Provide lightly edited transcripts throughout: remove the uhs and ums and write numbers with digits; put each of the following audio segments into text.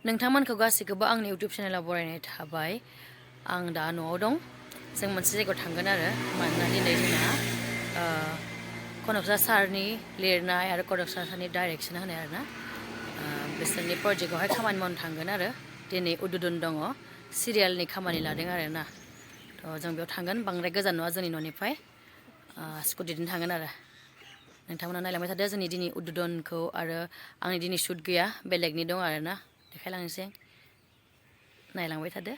नोंथांमोनखौ गासैखौबो आंनि YouTube चेनेलाव बरायनाय थाबाय आं दा न'आव दं जों मोनसे जायगायाव थांगोन आरो मानोना दिनै जोंना कनकसा सारनि लिरनाय आरो कनकसा सारनि डाइरेक्सन होनाय आरोना बिसोरनि प्रजेक्टआवहाय खामानि मावनो थांगोन आरो दिनै उद्बोधन दङ सिरियालनि खामानि लादों आरोना थ' जों बेयाव थांगोन बांद्राय गोजान नङा जोंनि न'निफ्राय स्कुटिजों थांगोन आरो नोंथांमोना नायलांबाय थादो जोंनि दिनै उद्बोधनखौ आरो आंनि दिनै शुट गैया बेलेगनि दं आरोना देखायलांनोसै नायलांबाय थादो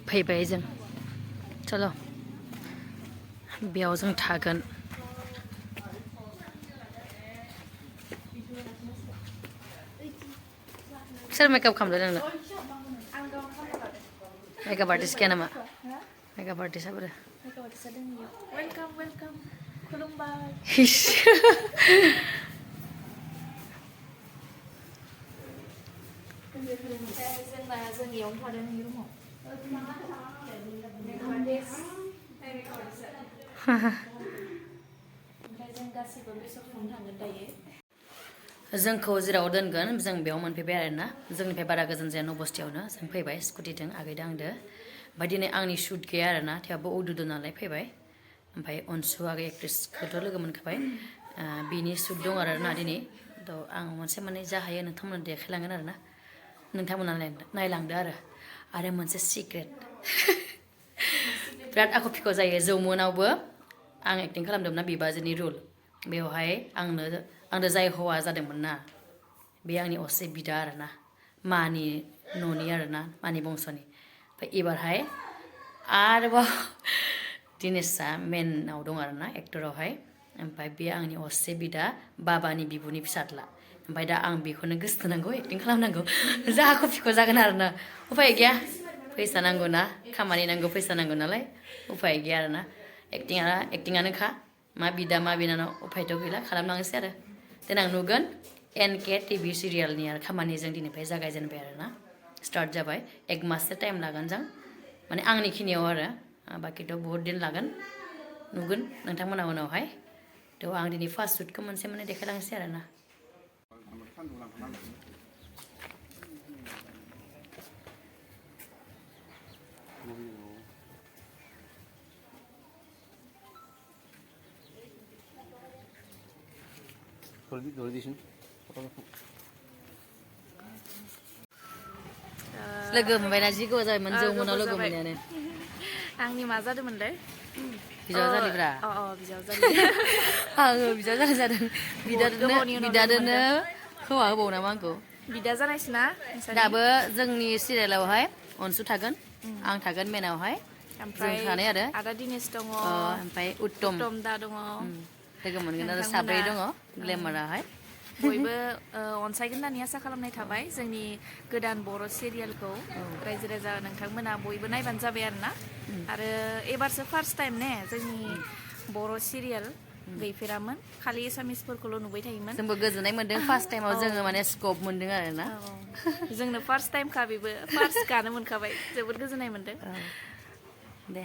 फैबाय जों चलो बेयाव जों थागोन सोर मेकआप खालामदों नोंनो मेकआप आर्टिस्ट गैया नामा मेकआप आर्टिस्टआ बोरो वेलकाम वेलकाम खुलुमबाय जोंनियावनो थादों नोंनि रुमाव जोंखौ जेराव दोनगोन जों बेयाव मोनफैबाय आरोना जोंनिफ्राय बारा गोजान जाया न' बस्तियावनो जों फैबाय स्कुटिजों आगैदों आंदो ओमफ्राय दिनै आंनि शुट गैया आरोना थेवबो उद्बोधन नालाय फैबाय ओमफ्राय अनसु आगै एक्ट्रेसखौथ' लोगो मोनखाबाय बिनि शुट दं आरोना दिनै थ' आं मोनसे मोननै जा हायो नोंथांमोननो देखायलांगोन आरोना नोंथांमोना नायलांदो आरो मोनसे सिक्रेट बिराद आख' फिख' जायो जौमोनावबो आं एक्टिं खालामदोंमोन ना बिबाजैनि रुल बेवहाय आंनो जाय हौवा जादोंमोन ना बे आंनि असे बिदा आरोना मानि न'नि आरोना मानि बंस'नि ओमफ्राय एबारहाय आरोबाव दिनेशआ मेनआव दं आरोना एक्टरावहाय ओमफ्राय बे आंनि असे बिदा बाबानि बिब'नि फिसाज्ला ओमफ्राय दा आं बेखौनो गोसोथोनांगौ एक्टिं खालामनांगौ जा आख' फिख' जागोन आरोना उफाय गैया फैसा नांगौ ना खामानि नांगौ फैसा नांगौ नालाय उफाय गैया आरोना एक्टिङानोखा मा बिदा मा बिनानाव उफायथ' गैला खालामलांनोसै आरो देनां नुगोन NK TV सिरियालनि आरो खामानिजों दिनैफ्राय जागायजेनबाय आरोना स्टार्ट जाबाय 1 माससो टाइम लागोन जों माने आंनि खिनियाव आरो बाखिथ' बहुत दिन लागोन नुगोन नोंथांमोना उनावहाय थ' आं दिनै फार्स्ट शुटखौ मोनसे मोननै देखायलांनोसै आरोना लोगो मोनबायना जि गोबाव जाबायमोन जौमोनाव लोगो मोननायानो आंनि मा जादोंमोनलाय बिजावजालिब्रा बिजावजालि आङो बिजावजालि जादों बिदादोनो हौवा होबावो नामा आंखौ बिदा जानायसोना दाबो जोंनि सिरियालावहाय अनसु थागोन आं थागोन मेनावहाय जों सानै आरो आदा दिनेश दङ ओमफ्राय उत्तम दा दङ लोगो मोनगोन आरो साब्रै दङ ग्लेमाराहाय बयबो अनसायगोन होननानै आसा खालामनाय थाबाय जोंनि गोदान बर' सिरियालखौ रायजो राजा नोंथांमोना बयबो नायबानो जाबाय आरोना आरो एबारसो फार्स्ट टाइम ने जोंनि बर' सिरियाल गैफेरामोन खालि एसामिसफोरखौल' नुबाय थायोमोन जोंबो गोजोननाय मोन्दों फार्स्ट टाइमाव जोङो माने स्कप मोन्दों आरोना जोंनो फार्स्ट टाइमखा बेबो फार्स्ट गानो मोनखाबाय जोबोद गोजोननाय मोन्दों दे